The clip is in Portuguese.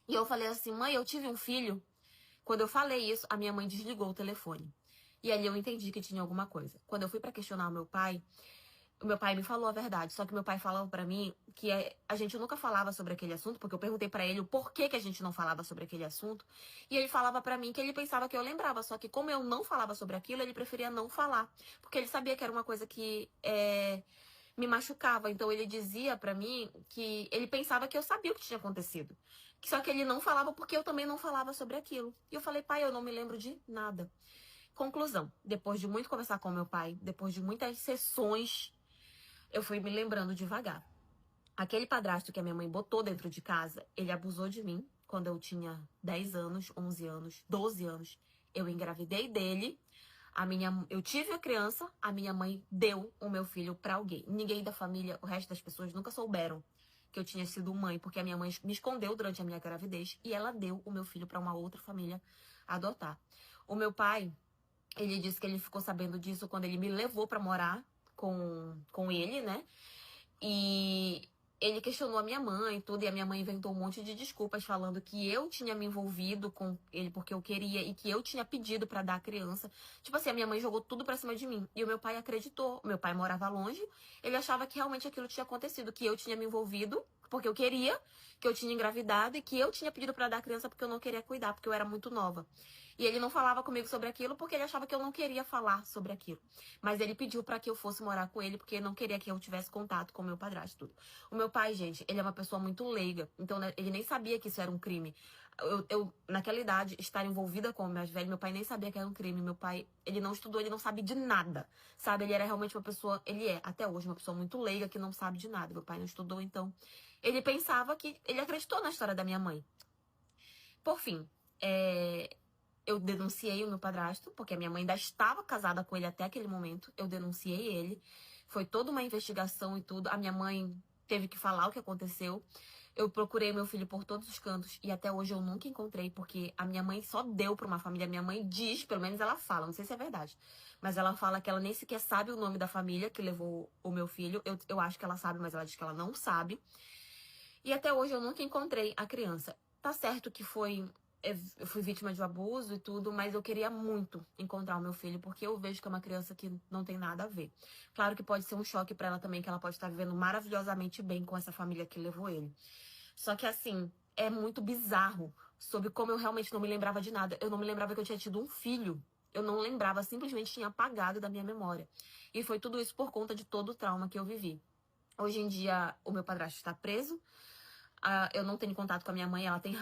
E eu falei assim, mãe, eu tive um filho. Quando eu falei isso, a minha mãe desligou o telefone. E ali eu entendi que tinha alguma coisa. Quando eu fui pra questionar o meu pai me falou a verdade. Só que meu pai falou pra mim que a gente nunca falava sobre aquele assunto, porque eu perguntei pra ele o porquê que a gente não falava sobre aquele assunto. E ele falava pra mim que ele pensava que eu lembrava. Só que como eu não falava sobre aquilo, ele preferia não falar. Porque ele sabia que era uma coisa que me machucava. Então ele dizia pra mim que ele pensava que eu sabia o que tinha acontecido. Só que ele não falava porque eu também não falava sobre aquilo. E eu falei, pai, eu não me lembro de nada. Conclusão, depois de muito conversar com meu pai, depois de muitas sessões, eu fui me lembrando devagar. Aquele padrasto que a minha mãe botou dentro de casa, ele abusou de mim quando eu tinha 10 anos, 11 anos, 12 anos. Eu engravidei dele. Eu tive a criança, a minha mãe deu o meu filho pra alguém. Ninguém da família, o resto das pessoas nunca souberam que eu tinha sido mãe, porque a minha mãe me escondeu durante a minha gravidez e ela deu o meu filho pra uma outra família adotar. O meu pai, ele disse que ele ficou sabendo disso quando ele me levou pra morar com ele, né? E ele questionou a minha mãe e tudo, e a minha mãe inventou um monte de desculpas falando que eu tinha me envolvido com ele porque eu queria e que eu tinha pedido pra dar a criança. Tipo assim, a minha mãe jogou tudo pra cima de mim. E o meu pai acreditou. Meu pai morava longe, ele achava que realmente aquilo tinha acontecido, que eu tinha me envolvido porque eu queria, que eu tinha engravidado e que eu tinha pedido pra dar a criança porque eu não queria cuidar, porque eu era muito nova. E ele não falava comigo sobre aquilo porque ele achava que eu não queria falar sobre aquilo. Mas ele pediu pra que eu fosse morar com ele porque ele não queria que eu tivesse contato com o meu padrasto. Tudo. O meu pai, gente, ele é uma pessoa muito leiga. Então, né, ele nem sabia que isso era um crime. Naquela idade, estar envolvida com o mais velho, meu pai nem sabia que era um crime. Meu pai, ele não estudou, ele não sabe de nada. Sabe? Ele era realmente uma pessoa, ele é, até hoje, uma pessoa muito leiga que não sabe de nada. Meu pai não estudou, então. Ele pensava que. Ele acreditou na história da minha mãe. Por fim, eu denunciei o meu padrasto, porque a minha mãe ainda estava casada com ele até aquele momento. Eu denunciei ele. Foi toda uma investigação e tudo. A minha mãe teve que falar o que aconteceu. Eu procurei meu filho por todos os cantos e até hoje eu nunca encontrei, porque a minha mãe só deu pra uma família. A minha mãe diz, pelo menos ela fala, não sei se é verdade, mas ela fala que ela nem sequer sabe o nome da família que levou o meu filho. Eu acho que ela sabe, mas ela diz que ela não sabe. E até hoje eu nunca encontrei a criança. Tá certo que eu fui vítima de abuso e tudo, mas eu queria muito encontrar o meu filho, porque eu vejo que é uma criança que não tem nada a ver. Claro que pode ser um choque pra ela também, que ela pode estar vivendo maravilhosamente bem com essa família que levou ele. Só que assim, é muito bizarro sobre como eu realmente não me lembrava de nada. Eu não me lembrava que eu tinha tido um filho. Eu não lembrava, simplesmente tinha apagado da minha memória. E foi tudo isso por conta de todo o trauma que eu vivi. Hoje em dia, o meu padrasto está preso. Eu não tenho contato com a minha mãe, ela tem